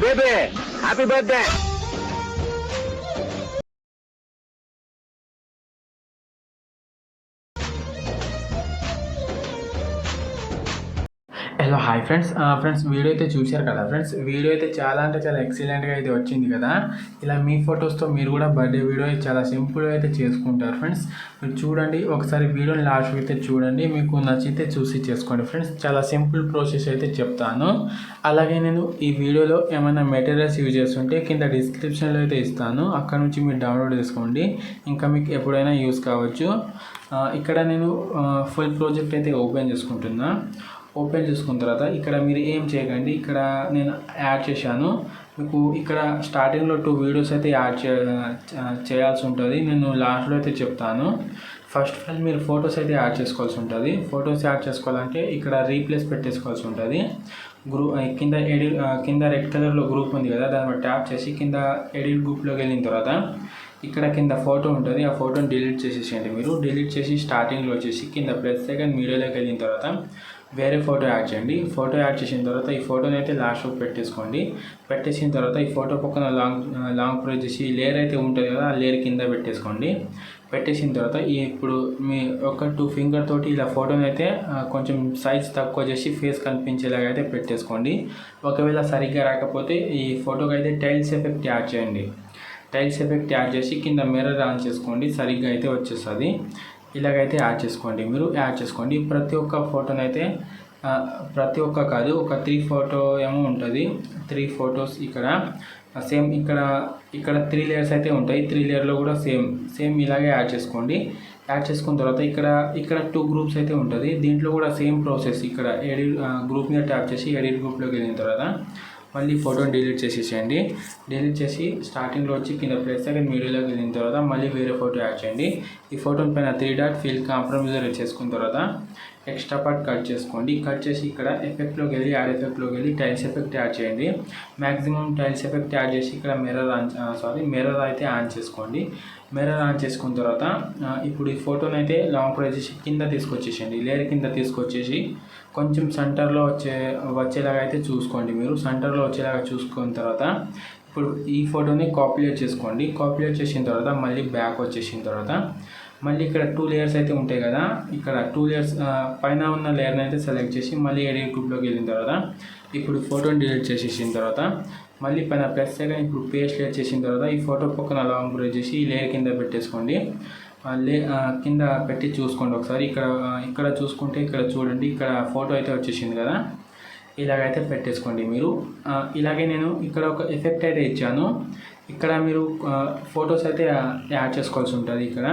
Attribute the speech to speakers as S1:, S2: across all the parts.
S1: Baby happy birthday.
S2: Hello hi friends. Video అయితే చూశారు కదా ఫ్రెండ్స్. వీడియో అయితే చాలా అంటే చాలా ఎక్సలెంట్గా అయితే వచ్చింది కదా. ఇలా మీ ఫొటోస్తో మీరు కూడా బర్త్డే వీడియో చాలా సింపుల్గా అయితే చేసుకుంటారు ఫ్రెండ్స్. మీరు చూడండి ఒకసారి వీడియోని లాస్ట్ అయితే చూడండి, మీకు నచ్చితే చూసి చేసుకోండి ఫ్రెండ్స్. చాలా సింపుల్ ప్రాసెస్ అయితే చెప్తాను. అలాగే నేను ఈ వీడియోలో ఏమైనా మెటీరియల్స్ యూజ్ చేస్తుంటే కింద డిస్క్రిప్షన్లో అయితే ఇస్తాను, అక్కడ నుంచి మీరు డౌన్లోడ్ చేసుకోండి, ఇంకా మీకు ఎప్పుడైనా యూస్ కావచ్చు. ఇక్కడ నేను ఫుల్ ప్రాజెక్ట్ అయితే ఓపెన్ చేసుకుంటున్నా. ఓపెన్ చేసుకున్న తర్వాత ఇక్కడ మీరు ఏం చేయకండి, ఇక్కడ నేను యాడ్ చేశాను. మీకు ఇక్కడ స్టార్టింగ్లో 2 వీడియోస్ అయితే యాడ్ చేయాల్సి ఉంటుంది. నేను లాస్ట్లో అయితే చెప్తాను. ఫస్ట్ ఆఫ్ ఆల్ మీరు ఫొటోస్ అయితే యాడ్ చేసుకోవాల్సి ఉంటుంది. ఫొటోస్ యాడ్ చేసుకోవాలంటే ఇక్కడ రీప్లేస్ పెట్టేసుకోవాల్సి ఉంటుంది. కింద రెడ్ కలర్లో గ్రూప్ ఉంది కదా, దాని మీద ట్యాప్ చేసి కింద ఎడిట్ గ్రూప్లోకి వెళ్ళిన తర్వాత ఇక్కడ కింద ఫోటో ఉంటుంది, ఆ ఫోటోని డిలీట్ చేసేసేయండి. మీరు డిలీట్ చేసి స్టార్టింగ్లో వచ్చేసి కింద +2 మీడియోలోకి వెళ్ళిన తర్వాత వేరే ఫోటో యాడ్ చేయండి. ఫోటో యాడ్ చేసిన తర్వాత ఈ ఫోటోని అయితే లాస్ట్లో పెట్టేసుకోండి. పెట్టేసిన తర్వాత ఈ ఫోటో పక్కన లాంగ్ ప్రెస్ చేసి లేయర్ అయితే ఉంటుంది కదా, ఆ లేయర్ కింద పెట్టేసుకోండి. పెట్టేసిన తర్వాత ఇప్పుడు మీ ఒక 2 ఫింగర్ తోటి ఇలా ఫోటోని అయితే కొంచెం సైజ్ తక్కువ చేసి ఫేస్ కనిపించేలాగా అయితే పెట్టేసుకోండి. ఒకవేళ సరిగ్గా రాకపోతే ఈ ఫోటోకి అయితే టైల్స్ ఎఫెక్ట్ యాడ్ చేయండి. టైల్స్ ఎఫెక్ట్ యాడ్ చేసి కింద మిర్రర్ ఆన్ చేసుకోండి, సరిగ్గా అయితే వచ్చేస్తుంది. ఇలాగైతే యాడ్ చేసుకోండి. మీరు యాడ్ చేసుకోండి ప్రతి ఒక్క ఫోటోని అయితే, ప్రతి ఒక్క కాదు, ఒక 3 ఫోటో ఏమో ఉంటుంది. 3 ఫొటోస్ ఇక్కడ సేమ్ ఇక్కడ 3 లేయర్స్ అయితే ఉంటాయి. 3 లేయర్లో కూడా సేమ్ ఇలాగే యాడ్ చేసుకోండి. యాడ్ చేసుకున్న తర్వాత ఇక్కడ 2 గ్రూప్స్ అయితే ఉంటుంది. దీంట్లో కూడా సేమ్ ప్రాసెస్. ఇక్కడ ఎడిట్ గ్రూప్ మీద ట్యాప్ చేసి ఎడిట్ గ్రూప్లోకి వెళ్ళిన తర్వాత మళ్ళీ ఫోటోని డిలీట్ చేసేసేయండి. డిలీట్ చేసి స్టార్టింగ్లో వచ్చి కింద +2 మీడియోలోకి వెళ్ళిన తర్వాత మళ్ళీ వేరే ఫోటో యాడ్ చేయండి. ఈ ఫోటోని పైన 3 డాట్ ఫిల్ కాంప్రమైజర్ చేసుకున్న తర్వాత ఎక్స్ట్రా పార్ట్ కట్ చేసుకోండి. కట్ చేసి ఇక్కడ ఎఫెక్ట్లోకి వెళ్ళి యాడ్ ఎఫెక్ట్లోకి వెళ్ళి టైల్స్ ఎఫెక్ట్ యాడ్ చేయండి. మ్యాక్సిమం టైల్స్ ఎఫెక్ట్ యాడ్ చేసి ఇక్కడ మిర్రర్ అయితే ఆన్ చేసుకోండి. మిర్రర్ ఆన్ చేసుకున్న తర్వాత ఇప్పుడు ఈ ఫోటోని అయితే లాంగ్ ప్రెస్ చేసి కింద తీసుకొచ్చేసేయండి. లేయర్ కింద తీసుకొచ్చేసి కొంచెం సెంటర్లో వచ్చేలాగా అయితే చూసుకోండి. మీరు సెంటర్లో వచ్చేలాగా చూసుకున్న తర్వాత ఇప్పుడు ఈ ఫోటోని కాపీలేట్ చేసుకోండి. కాపీలేట్ చేసిన తర్వాత మళ్ళీ బ్యాక్ వచ్చేసిన తర్వాత మళ్ళీ ఇక్కడ 2 లేయర్స్ అయితే ఉంటాయి కదా, ఇక్కడ 2 లేయర్స్ పైన ఉన్న లేయర్ని అయితే సెలెక్ట్ చేసి మళ్ళీ ఎడిట్ గ్రూప్లోకి వెళ్ళిన తర్వాత ఇప్పుడు ఫోటోని డిలీట్ చేసేసిన తర్వాత మళ్ళీ పైన +2 ఇప్పుడు పేస్ట్ లేయర్ చేసిన తర్వాత ఈ ఫోటో పక్కన లాంగ్ ప్రెస్ చేసి ఈ లేయర్ కింద పెట్టేసుకోండి. కింద పెట్టి చూసుకోండి ఒకసారి. ఇక్కడ చూసుకుంటే ఇక్కడ చూడండి, ఇక్కడ ఫోటో అయితే వచ్చేసింది కదా, ఇలాగైతే పెట్టేసుకోండి మీరు. ఇలాగే నేను ఇక్కడ ఒక ఎఫెక్ట్ అయితే ఇచ్చాను. ఇక్కడ మీరు ఫొటోస్ అయితే యాడ్ చేసుకోవాల్సి ఉంటుంది. ఇక్కడ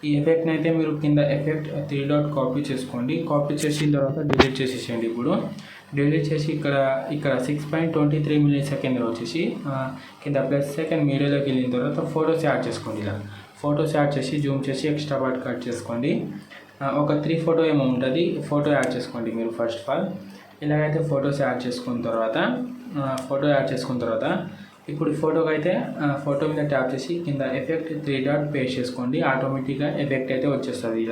S2: ఈ ఎఫెక్ట్ని అయితే మీరు కింద ఎఫెక్ట్ 3 డాట్ కాపీ చేసుకోండి. కాపీ చేసిన తర్వాత డిలీట్ చేసేసేయండి. ఇప్పుడు డిలీట్ చేసి ఇక్కడ 6.23 మిల్లీసెకండ్లో వచ్చేసి కింద +2 మీడియోలోకి వెళ్ళిన తర్వాత ఫొటోస్ యాడ్ చేసుకోండి. ఇలా ఫొటోస్ యాడ్ చేసి జూమ్ చేసి ఎక్స్ట్రా పార్ట్ కట్ చేసుకోండి. ఒక 3 ఫోటో ఏమో ఉంటుంది, ఫోటో యాడ్ చేసుకోండి మీరు. ఫస్ట్ ఆఫ్ ఆల్ ఇలాగైతే ఫొటోస్ యాడ్ చేసుకున్న తర్వాత ఇప్పుడు ఫోటోకి అయితే ఫోటో మీద ట్యాప్ చేసి కింద ఎఫెక్ట్ 3 డాట్ పేస్ట్ చేసుకోండి. ఆటోమేటిక్గా ఎఫెక్ట్ అయితే వచ్చేస్తుంది.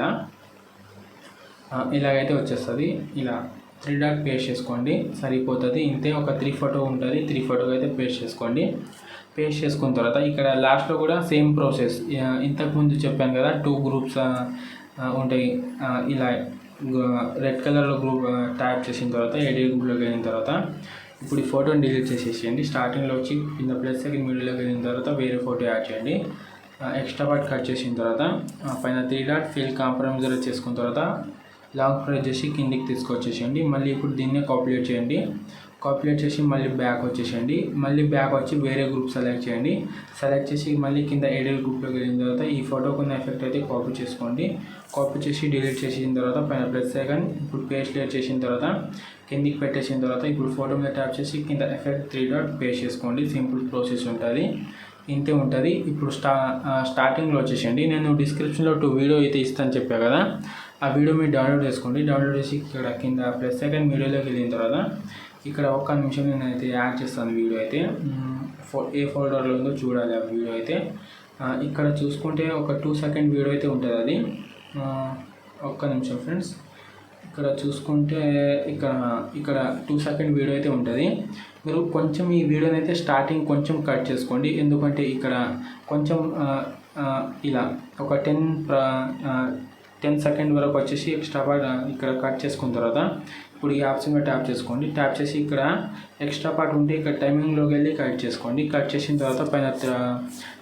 S2: ఇలాగైతే వచ్చేస్తుంది. ఇలా 3 డాట్ పేస్ట్ చేసుకోండి, సరిపోతుంది. ఇంతే, ఒక 3 ఫోటో ఉంటుంది. 3 ఫోటోకి అయితే పేస్ట్ చేసుకోండి. పేస్ట్ చేసుకున్న తర్వాత ఇక్కడ లాస్ట్లో కూడా సేమ్ ప్రాసెస్. ఇంతకుముందు చెప్పాను కదా 2 గ్రూప్స్ ఉంటాయి. ఇలా రెడ్ కలర్లో గ్రూప్ ట్యాప్ చేసిన తర్వాత ఎడిట్ గ్రూప్లోకి వెళ్ళిన తర్వాత ఇప్పుడు ఈ ఫోటోని డిలీట్ చేసేసేయండి. స్టార్టింగ్లో వచ్చి కింద +2 మీడియోలోకి వెళ్ళిన తర్వాత వేరే ఫోటో యాడ్ చేయండి. ఎక్స్ట్రా పార్ట్ కట్ చేసిన తర్వాత పైన 3 డాట్ ఫిల్ కాంప్రమైజర్ చేసుకున్న తర్వాత లాంగ్ ప్రెస్ చేసి కిందికి తీసుకొచ్చేసేయండి. మళ్ళీ ఇప్పుడు దీన్నే కాపీలేట్ చేయండి. కాపీలేట్ చేసి మళ్ళీ బ్యాక్ వచ్చేసేయండి. మళ్ళీ బ్యాక్ వచ్చి వేరే గ్రూప్ సెలెక్ట్ చేయండి. సెలెక్ట్ చేసి మళ్ళీ కింద ఎడిట్ గ్రూప్లోకి వెళ్ళిన తర్వాత ఈ ఫోటోకు ఉన్న ఎఫెక్ట్ అయితే కాపీ చేసుకోండి. కాపీ చేసి డిలీట్ చేసిన తర్వాత పైన +2 ఇప్పుడు పేస్ట్ లేయర్ చేసిన తర్వాత కిందికి పెట్టేసిన తర్వాత ఇప్పుడు ఫోటో మీద ట్యాప్ చేసి కింద ఎఫెక్ట్ 3 డాట్ పేస్ట్ చేసుకోండి. సింపుల్ ప్రాసెస్ ఉంటుంది, ఇంతే ఉంటుంది. ఇప్పుడు స్టార్టింగ్లో వచ్చేసండి. నేను డిస్క్రిప్షన్లో 2 వీడియో అయితే ఇస్తాను చెప్పా కదా, ఆ వీడియో మీరు డౌన్లోడ్ చేసుకోండి. డౌన్లోడ్ చేసి ఇక్కడ కింద +2 వీడియోలోకి వెళ్ళిన తర్వాత ఇక్కడ ఒక్క నిమిషం నేను అయితే యాడ్ చేస్తాను. వీడియో అయితే ఏ ఫోల్డర్లో ఉందో చూడాలి ఆ వీడియో అయితే. ఇక్కడ చూసుకుంటే ఒక 2 సెకండ్ వీడియో అయితే ఉంటుంది. అది ఒక్క నిమిషం ఫ్రెండ్స్. ఇక్కడ చూసుకుంటే ఇక్కడ 2 సెకండ్ వీడియో అయితే ఉంటుంది. మీరు కొంచెం ఈ వీడియోని అయితే స్టార్టింగ్ కొంచెం కట్ చేసుకోండి, ఎందుకంటే ఇక్కడ కొంచెం ఇలా ఒక 10 సెకండ్ వరకు వచ్చేసి ఎక్స్ట్రా పార్ట్ ఇక్కడ కట్ చేసుకున్న తర్వాత ఇప్పుడు ఈ ఆప్షన్ మీద ట్యాప్ చేసుకోండి. ట్యాప్ చేసి ఇక్కడ ఎక్స్ట్రా పార్ట్ ఉంటే ఇక్కడ టైమింగ్లోకి వెళ్ళి కట్ చేసుకోండి. కట్ చేసిన తర్వాత పైన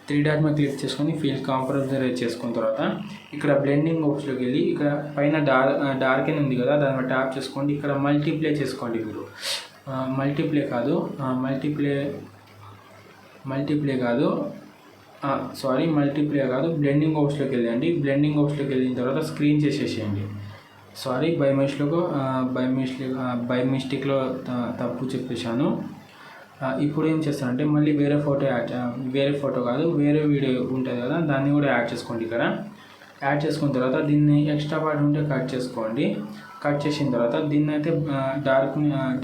S2: 3 డాట్ మీద క్లిక్ చేసుకొని ఫీల్ కాంప్రమైజ్ చేసుకున్న తర్వాత ఇక్కడ బ్లెండింగ్ ఆప్షన్లోకి వెళ్ళి ఇక్కడ పైన డార్కెన్ ఉంది కదా, దాని మీద ట్యాప్ చేసుకోండి. ఇక్కడ మల్టీప్లే చేసుకోండి. మీరు మల్టీప్లే కాదు బ్లెండింగ్ ఆప్షన్లోకి వెళ్ళండి. బ్లెండింగ్ ఆప్షన్లోకి వెళ్ళిన తర్వాత స్క్రీన్ చేసేసేయండి. బై మిస్టేక్లో తప్పు చెప్పేశాను. ఇప్పుడు ఏం చేస్తానంటే మళ్ళీ వేరే వీడియో ఉంటుంది కదా, దాన్ని కూడా యాడ్ చేసుకోండి. ఇక్కడ యాడ్ చేసుకున్న తర్వాత దీన్ని ఎక్స్ట్రా పార్ట్ ఉంటే కట్ చేసుకోండి. కట్ చేసిన తర్వాత దీన్ని అయితే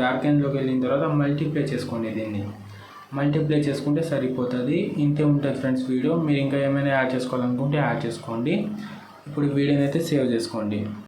S2: డార్కెన్లోకి వెళ్ళిన తర్వాత మల్టీప్లై చేసుకోండి. దీన్ని మల్టీప్లై చేసుకుంటే సరిపోతుంది. ఇంతే ఉంటుంది ఫ్రెండ్స్ వీడియో. మీరు ఇంకా ఏమైనా యాడ్ చేసుకోవాలనుకుంటే యాడ్ చేసుకోండి. ఇప్పుడు వీడియోని అయితే సేవ్ చేసుకోండి.